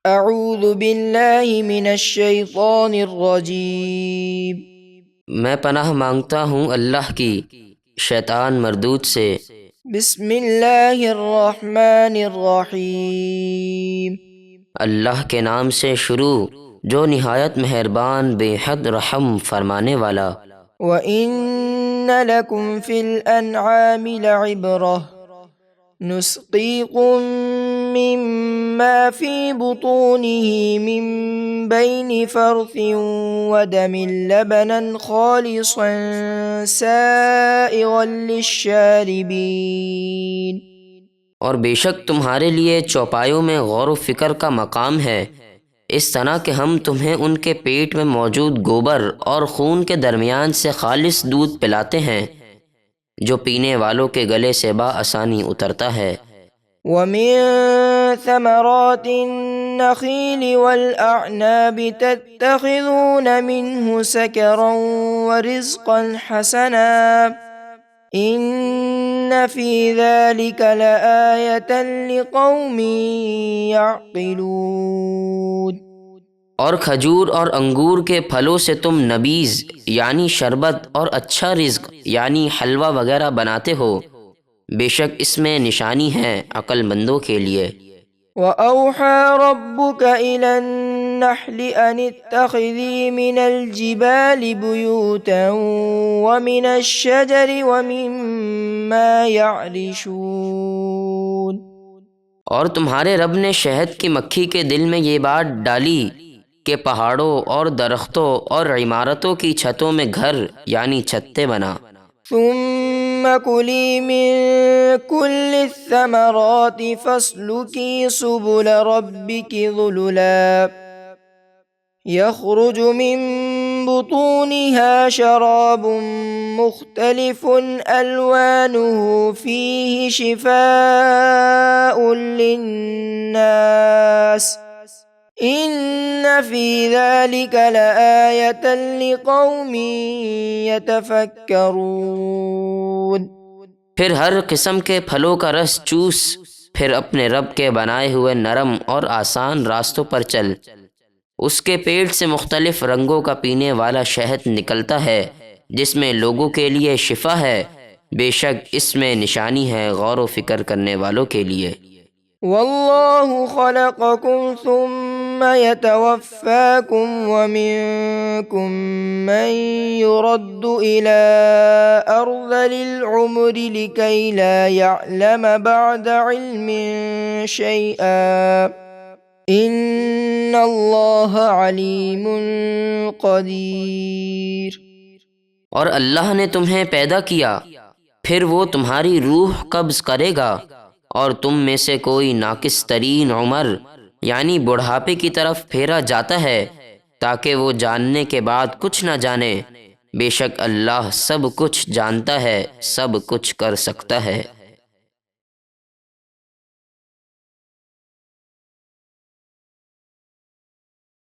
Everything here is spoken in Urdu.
اعوذ باللہ من الشیطان الرجیم۔ میں پناہ مانگتا ہوں اللہ کی شیطان مردود سے۔ بسم اللہ الرحمن الرحیم۔ اللہ کے نام سے شروع جو نہایت مہربان بے حد رحم فرمانے والا۔ وَإِنَّ لَكُمْ فِي الْأَنْعَامِ لَعِبْرَةً نُسْقِيكُم مِّمَّا فِي بُطُونِهِ مِن بَيْنِ فَرْثٍ وَدَمٍ لَبَنًا خَالِصًا سَائِغًا لِّلشَّارِبِينَ۔ اور بے شک تمہارے لیے چوپایوں میں غور و فکر کا مقام ہے، اس طرح کہ ہم تمہیں ان کے پیٹ میں موجود گوبر اور خون کے درمیان سے خالص دودھ پلاتے ہیں جو پینے والوں کے گلے سے بآسانی اترتا ہے۔ وَمِن ثَمَرَاتِ النَّخِيلِ وَالْأَعْنَابِ تَتَّخِذُونَ مِنْهُ سَكَرًا وَرِزْقًا حَسَنًا إِنَّ فِي ذَلِكَ لَآيَةً لِقَوْمٍ يَعْقِلُونَ۔ اور کھجور اور انگور کے پھلوں سے تم نبیذ یعنی شربت اور اچھا رزق یعنی حلوہ وغیرہ بناتے ہو، بے شک اس میں نشانی ہے عقل مندوں کے لیے۔ وَأَوْحَى رَبُّكَ إِلَى النَّحْلِ أَنِ اتَّخِذِي مِنَ الْجِبَالِ بُيُوتًا وَمِنَ الشَّجَرِ وَمِمَّا يَعْرِشُونَ۔ اور تمہارے رب نے شہد کی مکھی کے دل میں یہ بات ڈالی کہ پہاڑوں اور درختوں اور عمارتوں کی چھتوں میں گھر یعنی چھتے بنا۔ ثم كلي من كل الثمرات فاسلكي سبل ربك ذللا يخرج من بطونها شراب مختلف ألوانه فيه شفاء للناس إن في ذلك لآية لقوم يتفكرون۔ پھر ہر قسم کے پھلوں کا رس چوس، پھر اپنے رب کے بنائے ہوئے نرم اور آسان راستوں پر چل، اس کے پیٹ سے مختلف رنگوں کا پینے والا شہد نکلتا ہے جس میں لوگوں کے لیے شفا ہے، بے شک اس میں نشانی ہے غور و فکر کرنے والوں کے لیے۔ واللہ خلقکم ثم يتوفاكم ومنكم من يرد إلى أرذل العمر لكي لا يعلم بعد علم شيئا إن الله عليم قدير۔ اور اللہ نے تمہیں پیدا کیا، پھر وہ تمہاری روح قبض کرے گا، اور تم میں سے کوئی ناقص ترین عمر یعنی بڑھاپے کی طرف پھیرا جاتا ہے تاکہ وہ جاننے کے بعد کچھ نہ جانے، بے شک اللہ سب کچھ جانتا ہے، سب کچھ کر سکتا ہے۔